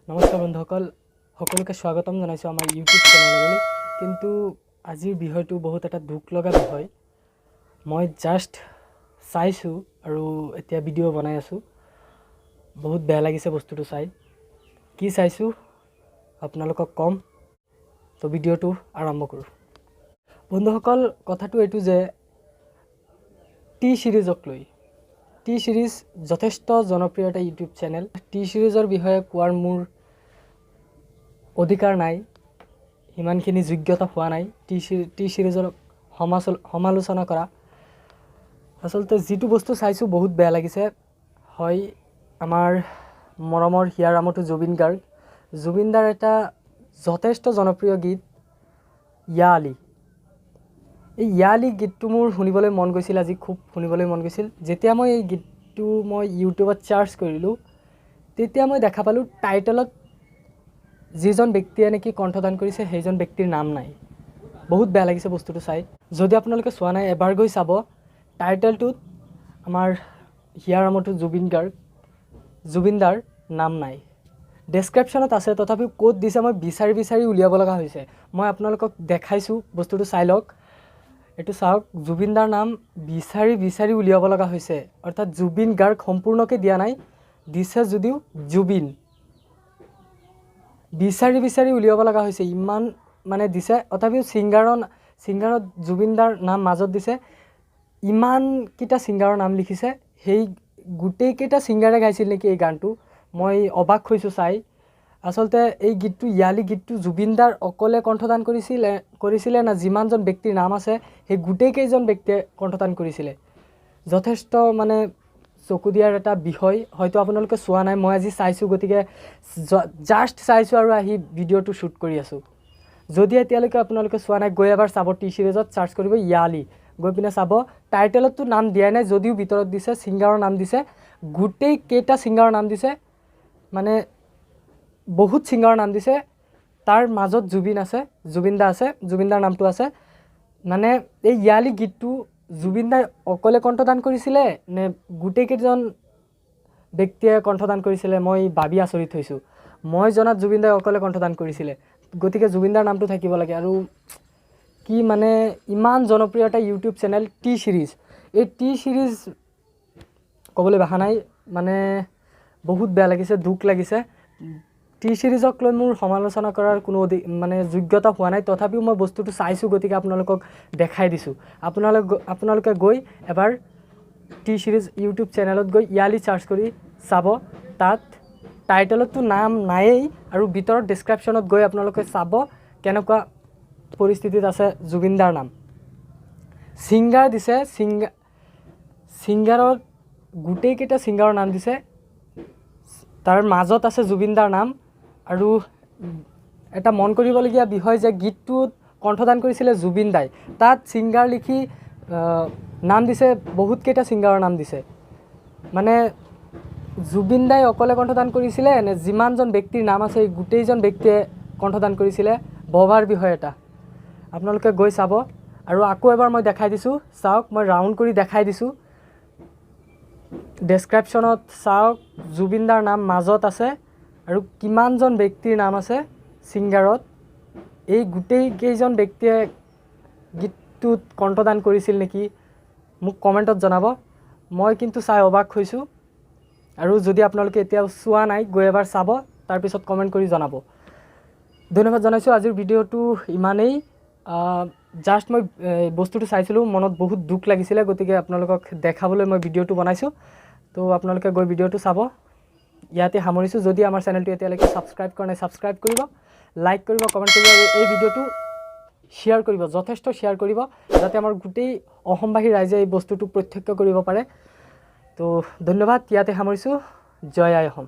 নমস্কাৰ বন্ধুসকল, সকলোকে স্বাগতম জনাইছোঁ আমাৰ ইউটিউব চেনেললৈ। কিন্তু আজিৰ বিষয়টো বহুত এটা দুখ লগা বিষয়। মই জাষ্ট চাইছোঁ আৰু এতিয়া ভিডিঅ' বনাই আছোঁ। বহুত বেয়া লাগিছে বস্তুটো চাই। কি চাইছোঁ আপোনালোকক ক'ম, তো ভিডিঅ'টো আৰম্ভ কৰোঁ। বন্ধুসকল, কথাটো এইটো যে টি সিৰিজক লৈ টি সিৰিজ যথেষ্ট জনপ্ৰিয় এটা ইউটিউব চেনেল। টি সিৰিজৰ বিষয়ে কোৱাৰ মোৰ অধিকাৰ নাই, ইমানখিনি যোগ্যতা হোৱা নাই টি সিৰিজৰ সমালোচনা কৰা। আচলতে যিটো বস্তু চাইছোঁ বহুত বেয়া লাগিছে। হয়, আমাৰ মৰমৰ হিয়াৰ আমঠু জুবিন দাৰ এটা যথেষ্ট জনপ্ৰিয় গীত ইয়া আলি। এই ইয়া আলি গীতটো মোৰ শুনিবলৈ মন গৈছিল, আজি খুব শুনিবলৈ মন গৈছিল। যেতিয়া মই এই গীতটো ইউটিউবত চাৰ্চ কৰিলোঁ, তেতিয়া মই দেখা পালোঁ টাইটেলত যিজন ব্যক্তিয়ে নেকি কণ্ঠদান কৰিছে সেইজন ব্যক্তিৰ নাম নাই। বহুত বেয়া লাগিছে বস্তুটো চাই। যদি আপোনালোকে চোৱা নাই, এবাৰ গৈ চাব। টাইটেলটোত আমাৰ হিয়াৰ আমঠু জুবিন দাৰ নাম নাই। ডেছক্ৰিপশ্যনত আছে, তথাপিও ক'ত দিছে মই বিচাৰি উলিয়াব লগা হৈছে। মই আপোনালোকক দেখাইছোঁ, বস্তুটো চাই লওক। এইটো চাওক, জুবিন দাৰ নাম বিচাৰি উলিয়াব লগা হৈছে। অৰ্থাৎ জুবিন গাৰ্গ সম্পূৰ্ণকৈ দিয়া নাই, দিছে যদিও জুবিন বিচাৰি উলিয়াব লগা হৈছে। ইমান মানে দিছে, তথাপিও ছিংগাৰত জুবিন দাৰ নাম মাজত দিছে। ইমানকেইটা ছিংগাৰৰ নাম লিখিছে, সেই গোটেইকেইটা ছিংগাৰে গাইছিল নেকি এই গানটো। মই অবাক হৈছোঁ চাই। আচলতে এই গীতটো ইয়ালি গীতটো জুবিন দাৰ অকলে কণ্ঠদান কৰিছিলে না যিমানজন ব্যক্তিৰ নাম আছে সেই গোটেইকেইজন ব্যক্তিয়ে কণ্ঠদান কৰিছিলে। যথেষ্ট মানে চকু দিয়াৰ এটা বিষয়। হয়তো আপোনালোকে চোৱা নাই, মই আজি চাইছোঁ, গতিকে জাষ্ট চাইছোঁ আৰু আহি ভিডিঅ'টো শ্বুট কৰি আছোঁ। যদি এতিয়ালৈকে আপোনালোকে চোৱা নাই, গৈ এবাৰ চাব। টি সিৰিজত চাৰ্চ কৰিব ইয়া আলি, গৈ পিনে চাব। টাইটেলততো নাম দিয়াই নাই, যদিও ভিতৰত দিছে ছিংগাৰৰ নাম দিছে। গোটেইকেইটা ছিংগাৰৰ নাম দিছে, মানে বহুত ছিংগাৰৰ নাম দিছে। তাৰ মাজত জুবিন দা আছে, জুবিন দাৰ নামটো আছে। মানে এই ইয়ালি গীতটো জুবিন দাই অকলে কণ্ঠদান কৰিছিলে নে গোটেইকেইজন ব্যক্তিয়ে কণ্ঠদান কৰিছিলে, মই ভাবি আচৰিত হৈছোঁ। মই জনাত জুবিন দাই অকলে কণ্ঠদান কৰিছিলে, গতিকে জুবিন দাৰ নামটো থাকিব লাগে। আৰু কি মানে ইমান জনপ্ৰিয় এটা ইউটিউব চেনেল টি সিৰিজ। এই টি সিৰিজ ক'বলৈ ভাষা নাই, মানে বহুত বেয়া লাগিছে, দুখ লাগিছে। টি সিৰিজক লৈ মোৰ সমালোচনা কৰাৰ কোনো মানে যোগ্যতা হোৱা নাই, তথাপিও মই বস্তুটো চাইছোঁ, গতিকে আপোনালোকক দেখাই দিছোঁ। আপোনালোকে গৈ এবাৰ টি সিৰিজ ইউটিউব চেনেলত গৈ ইয়ালি চাৰ্চ কৰি চাব। তাত টাইটেলততো নাম নায়েই, আৰু ভিতৰত ডেছক্ৰিপশ্যনত গৈ আপোনালোকে চাব কেনেকুৱা পৰিস্থিতিত আছে জুবিন দাৰ নাম। ছিংগাৰ দিছে, ছিংগাৰত গোটেইকেইটা ছিংগাৰৰ নাম দিছে, তাৰ মাজত আছে জুবিন দাৰ নাম। আৰু এটা মন কৰিবলগীয়া বিষয় যে গীতটোত কণ্ঠদান কৰিছিলে জুবিন দাই, তাত ছিংগাৰ লিখি নাম দিছে বহুতকেইটা ছিংগাৰৰ নাম দিছে। মানে জুবিন দাই অকলে কণ্ঠদান কৰিছিলে নে যিমানজন ব্যক্তিৰ নাম আছে গোটেইজন ব্যক্তিয়ে কণ্ঠদান কৰিছিলে, ভবাৰ বিষয় এটা। আপোনালোকে গৈ চাব। আৰু আকৌ এবাৰ মই দেখাই দিছোঁ, চাওক, মই ৰাউণ্ড কৰি দেখাই দিছোঁ। ডেছক্ৰিপশ্যনত চাওক, জুবিন দাৰ নাম মাজত আছে আৰু কিমানজন ব্যক্তিৰ নাম আছে ছিংগাৰত। এই গোটেইকেইজন ব্যক্তিয়ে গীতটোত কণ্ঠদান কৰিছিল নেকি, মোক কমেণ্টত জনাব। মই কিন্তু চাই অবাক হৈছোঁ। আৰু যদি আপোনালোকে এতিয়াও চোৱা নাই, গৈ এবাৰ চাব, তাৰপিছত কমেণ্ট কৰি জনাব। ধন্যবাদ জনাইছোঁ। আজিৰ ভিডিঅ'টো ইমানেই। জাষ্ট মই বস্তুটো চাইছিলোঁ, মনত বহুত দুখ লাগিছিলে, গতিকে আপোনালোকক দেখাবলৈ মই ভিডিঅ'টো বনাইছোঁ। তো আপোনালোকে গৈ ভিডিঅ'টো চাব। ইয়াতে সামৰিছোঁ। যদি আমাৰ চেনেলটো এতিয়ালৈকে ছাবস্ক্ৰাইব কৰা নাই, ছাবস্ক্ৰাইব কৰিব, লাইক কৰিব, কমেণ্ট কৰিব, আৰু এই ভিডিঅ'টো শ্বেয়াৰ কৰিব, যথেষ্ট শ্বেয়াৰ কৰিব, যাতে আমাৰ গোটেই অসমবাসী ৰাইজে এই বস্তুটো প্ৰত্যক্ষ কৰিব পাৰে। তো ধন্যবাদ। ইয়াতে সামৰিছোঁ। জয় আই অসম।